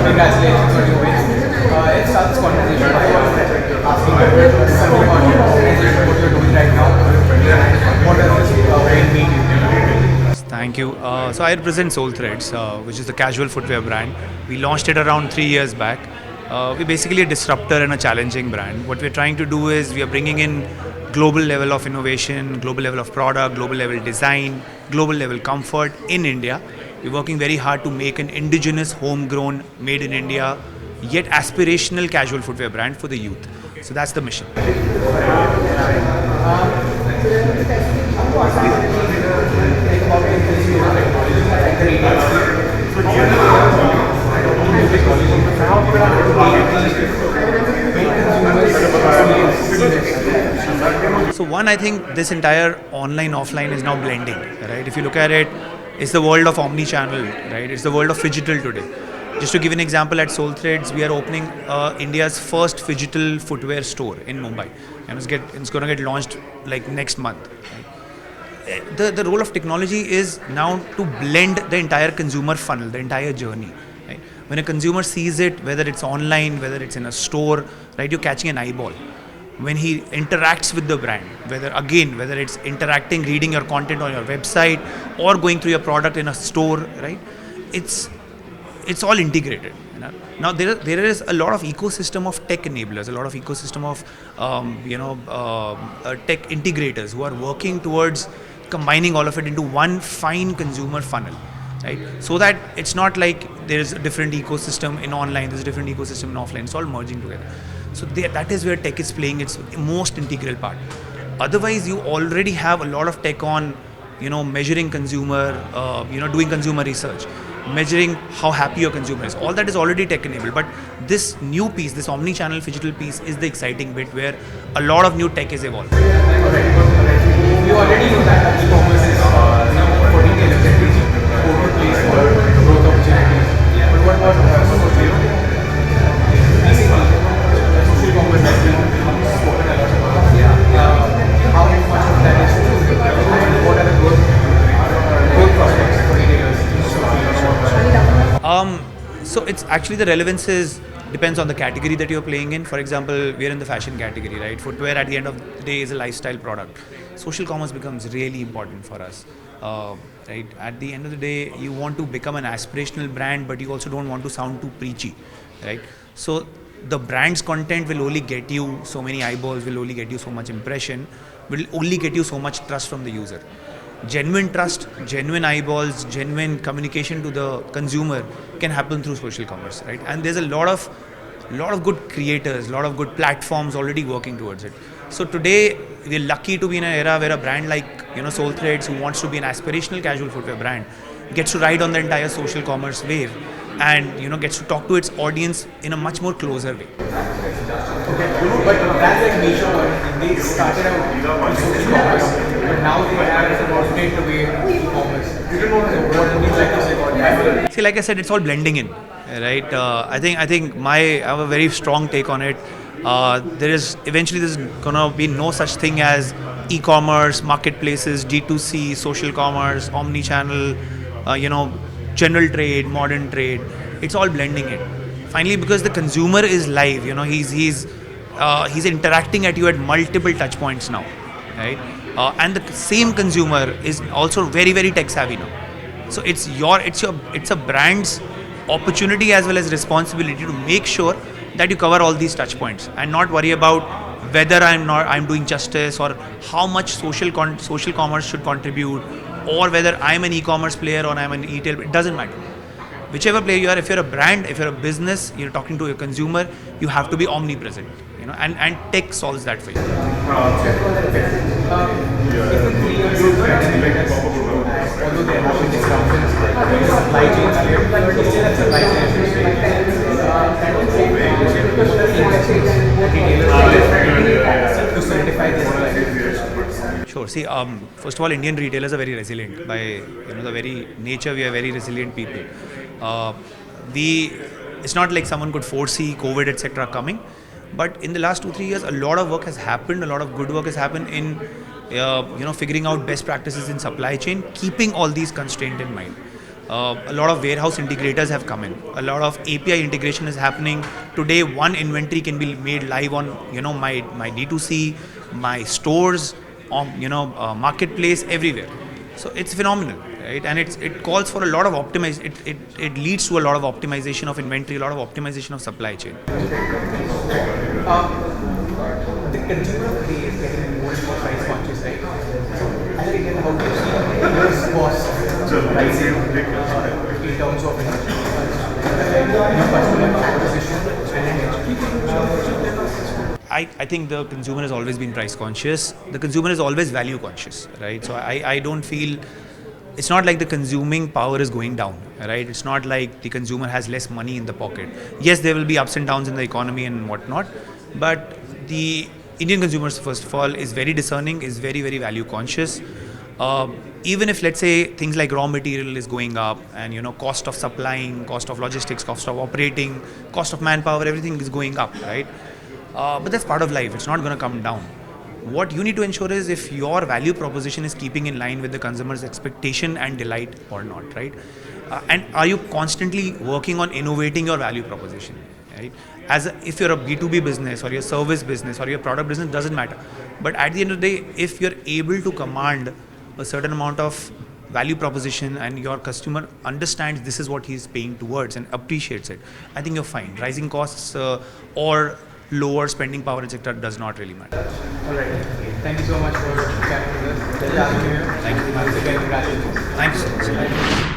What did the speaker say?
congratulations on your win. Let's start this conversation by asking something about your organization, what you're doing right now, and what does this win mean to you? Thank you. So I represent Solethreads, which is the casual footwear brand. We launched it around 3 years back. We're basically a disruptor and a challenging brand. What we're trying to do is we are bringing in global level of innovation, global level of product, global level design, global level comfort in India. We're working very hard to make an indigenous, homegrown, made in India, yet aspirational casual footwear brand for the youth. So that's the mission. So one, I think this entire online offline is now blending, right? If you look at it, it's the world of omni-channel, right? It's the world of phygital today. Just to give an example, at Solethreads, we are opening India's first phygital footwear store in Mumbai, and it's going to get launched like next month. Right? The role of technology is now to blend the entire consumer funnel, the entire journey. Right? When a consumer sees it, whether it's online, whether it's in a store, right, you're catching an eyeball. When he interacts with the brand, whether it's interacting, reading your content on your website, or going through your product in a store, right? It's all integrated. You know? Now there is a lot of ecosystem of tech enablers, a lot of ecosystem of tech integrators who are working towards combining all of it into one fine consumer funnel, right? So that it's not like there's a different ecosystem in online, there's a different ecosystem in offline. It's all merging together. So that is where tech is playing its most integral part. Otherwise, you already have a lot of tech on, measuring consumer, doing consumer research, measuring how happy your consumer is. All that is already tech enabled. But this new piece, this omni-channel phygital piece, is the exciting bit where a lot of new tech is evolving. We already know that e-commerce is for retailers at least go-to place for growth opportunities. But what about social commerce has been spoken a lot about? How much of that is true? And what are the growth prospects for retailers? So it's actually, the relevance depends on the category that you're playing in. For example, we're in the fashion category, right? Footwear at the end of the day is a lifestyle product. Social commerce becomes really important for us, right? At the end of the day, you want to become an aspirational brand, but you also don't want to sound too preachy, right? So the brand's content will only get you so many eyeballs, will only get you so much impression, will only get you so much trust from the user. Genuine trust, genuine eyeballs, genuine communication to the consumer can happen through social commerce, right? And there's a lot of good creators, a lot of good platforms already working towards it. So today we're lucky to be in an era where a brand like Solethreads, who wants to be an aspirational casual footwear brand, gets to ride on the entire social commerce wave and gets to talk to its audience in a much more closer way. Okay, but brands like Meesho, they started out with social commerce, but now they have alternated the way e-commerce. So what it means, like you said, See, like I said, it's all blending in, right? I think I have a very strong take on it. There's gonna be no such thing as e-commerce, marketplaces, D2C, social commerce, omni-channel, general trade, modern trade. It's all blending it. Finally, because the consumer is live, he's interacting at you at multiple touch points now, right? And the same consumer is also very, very tech savvy now. So it's a brand's opportunity as well as responsibility to make sure that you cover all these touch points and not worry about whether I'm doing justice or how much social commerce should contribute, or whether I'm an e-commerce player or I'm an e-tail. It doesn't matter. Whichever player you are, if you're a brand, if you're a business, you're talking to your consumer, you have to be omnipresent, and tech solves that for you. although there have been disruptions in the supply chain, to solidify this. Sure. See, first of all, Indian retailers are very resilient. By the very nature, we are very resilient people. It's not like someone could foresee COVID, etc. coming, but in the last 2-3 years, a lot of work has happened. A lot of good work has happened in figuring out best practices in supply chain, keeping all these constraints in mind. A lot of warehouse integrators have come in. A lot of API integration is happening today. One inventory can be made live on my D2C, my stores, on marketplace, everywhere. So it's phenomenal, right? And it calls for a lot of it leads to a lot of optimization of inventory, a lot of optimization of supply chain. The consumer today is getting more and more price conscious, right? So, as a retailer, how do you see those costs rising in terms of customer acquisition and I think the consumer has always been price conscious. The consumer is always value conscious, right? So I don't feel, it's not like the consuming power is going down, right? It's not like the consumer has less money in the pocket. Yes, there will be ups and downs in the economy and whatnot, but the Indian consumers, first of all, is very discerning, is very, very value conscious. Even if, let's say, things like raw material is going up and cost of supplying, cost of logistics, cost of operating, cost of manpower, everything is going up, right? But that's part of life. It's not going to come down. What you need to ensure is if your value proposition is keeping in line with the consumer's expectation and delight or not, right? And are you constantly working on innovating your value proposition, right? If you're a B2B business or your service business or your product business, doesn't matter. But at the end of the day, if you're able to command a certain amount of value proposition and your customer understands this is what he's paying towards and appreciates it, I think you're fine. Rising costs or lower spending power, etc., does not really matter. all right. Thank you so much for chatting with us. Thank you. Thank you. Once again, congratulations. Thanks so much.